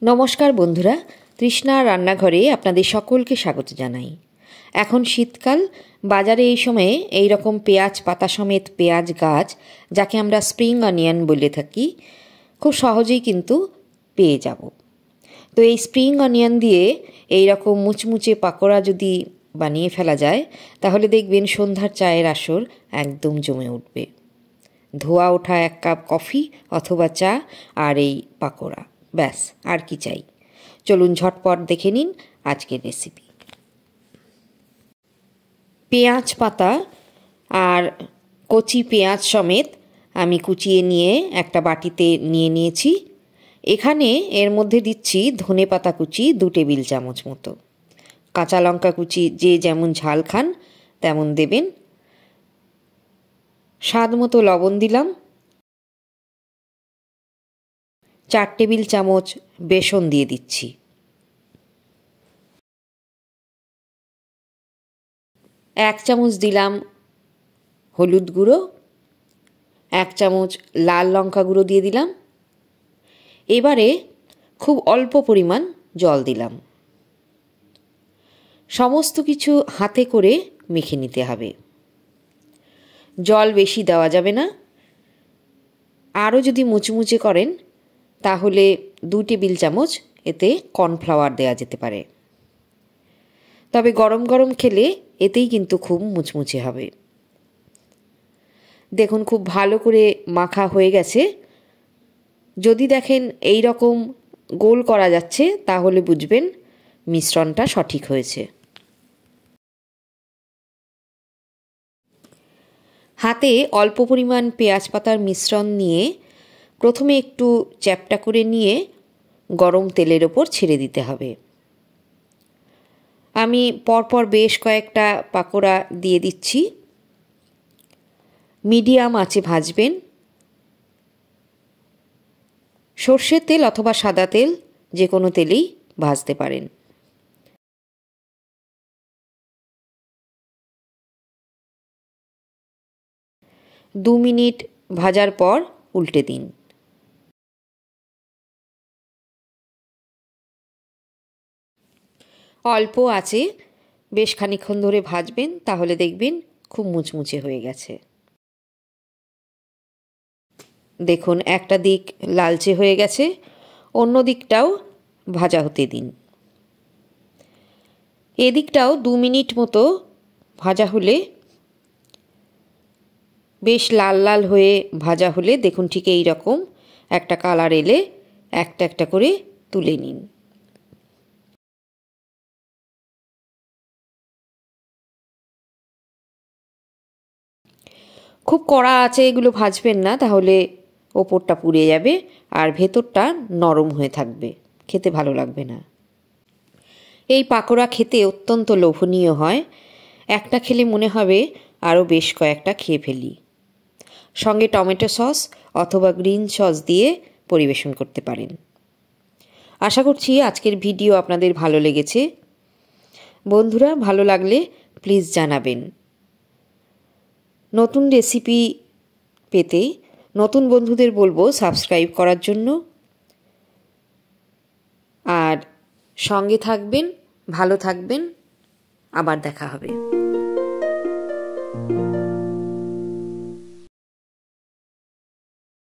নমস্কার বন্ধুরা, তৃষ্ণা রান্নাঘরে আপনাদের সকলকে স্বাগত জানাই। এখন শীতকাল, বাজারে এই সময়ে এই রকম পেঁয়াজ পাতা সমেত পেঁয়াজ গাছ, যাকে আমরা স্প্রিং অনিয়ন বলে থাকি, খুব সহজেই কিন্তু পেয়ে যাব। তো এই স্প্রিং অনিয়ন দিয়ে এই রকম মুচমুচে পাকোড়া যদি বানিয়ে ফেলা যায়, তাহলে দেখবেন সন্ধ্যার চায়ের আসর একদম জমে উঠবে। ধোয়া ওঠা এক কাপ কফি অথবা চা আর এই পাকোড়া, ব্যাস আর কি চাই। চলুন ঝটপট দেখে নিন আজকের রেসিপি। পেঁয়াজ পাতা আর কচি পেঁয়াজ সমেত আমি কুচিয়ে নিয়ে একটা বাটিতে নিয়ে নিয়েছি। এখানে এর মধ্যে দিচ্ছি ধনে পাতা কুচি 2 টেবিল চামচ মতো, কাঁচা লঙ্কা কুচি যে যেমন ঝাল খান তেমন দেবেন, স্বাদ মতো লবণ দিলাম, 4 টেবিল চামচ বেসন দিয়ে দিচ্ছি, 1 চামচ দিলাম হলুদ গুঁড়ো, 1 চামচ লাল লঙ্কা গুঁড়ো দিয়ে দিলাম। এবারে খুব অল্প পরিমাণ জল দিলাম। সমস্ত কিছু হাতে করে মেখে নিতে হবে, জল বেশি দেওয়া যাবে না। আরও যদি মুচমুচে করেন তাহলে 2 টেবিল চামচ এতে কর্নফ্লাওয়ার দেওয়া যেতে পারে, তবে গরম গরম খেলে এতেই কিন্তু খুব মুচমুচে হবে। দেখুন খুব ভালো করে মাখা হয়ে গেছে। যদি দেখেন এই রকম গোল করা যাচ্ছে তাহলে বুঝবেন মিশ্রণটা সঠিক হয়েছে। হাতে অল্প পরিমাণ পেঁয়াজ পাতার মিশ্রণ নিয়ে প্রথমে একটু চ্যাপ্টা করে নিয়ে গরম তেলের ওপর ছেড়ে দিতে হবে। আমি পরপর বেশ কয়েকটা পাকোড়া দিয়ে দিচ্ছি। মিডিয়াম আঁচে ভাজবেন। সর্ষের তেল অথবা সাদা তেল, যে কোনো তেলেই ভাজতে পারেন। দু মিনিট ভাজার পর উল্টে দিন। অল্প আঁচে বেশ খানিকক্ষণ ধরে ভাজবেন, তাহলে দেখবেন খুব মুচমুচে হয়ে গেছে। দেখুন একটা দিক লালচে হয়ে গেছে, অন্য দিকটাও ভাজা হতে দিন। এদিকটাও 2 মিনিট মতো ভাজা হলে, বেশ লাল লাল হয়ে ভাজা হলে, দেখুন ঠিক এই রকম একটা কালার এলে একটা একটা করে তুলে নিন। খুব কড়া আছে এগুলো ভাজবেন না, তাহলে ওপরটা পুড়ে যাবে আর ভেতরটা নরম হয়ে থাকবে, খেতে ভালো লাগবে না। এই পাকোড়া খেতে অত্যন্ত লোভনীয় হয়। একটা খেলে মনে হবে আরও বেশ কয়েকটা খেয়ে ফেলি। সঙ্গে টমেটো সস অথবা গ্রিন সস দিয়ে পরিবেশন করতে পারেন। আশা করছি আজকের ভিডিও আপনাদের ভালো লেগেছে। বন্ধুরা, ভালো লাগলে প্লিজ জানাবেন। নতুন রেসিপি পেতে নতুন বন্ধুদের বলবো সাবস্ক্রাইব করার জন্য। আর সঙ্গে থাকবেন, ভালো থাকবেন, আবার দেখা হবে।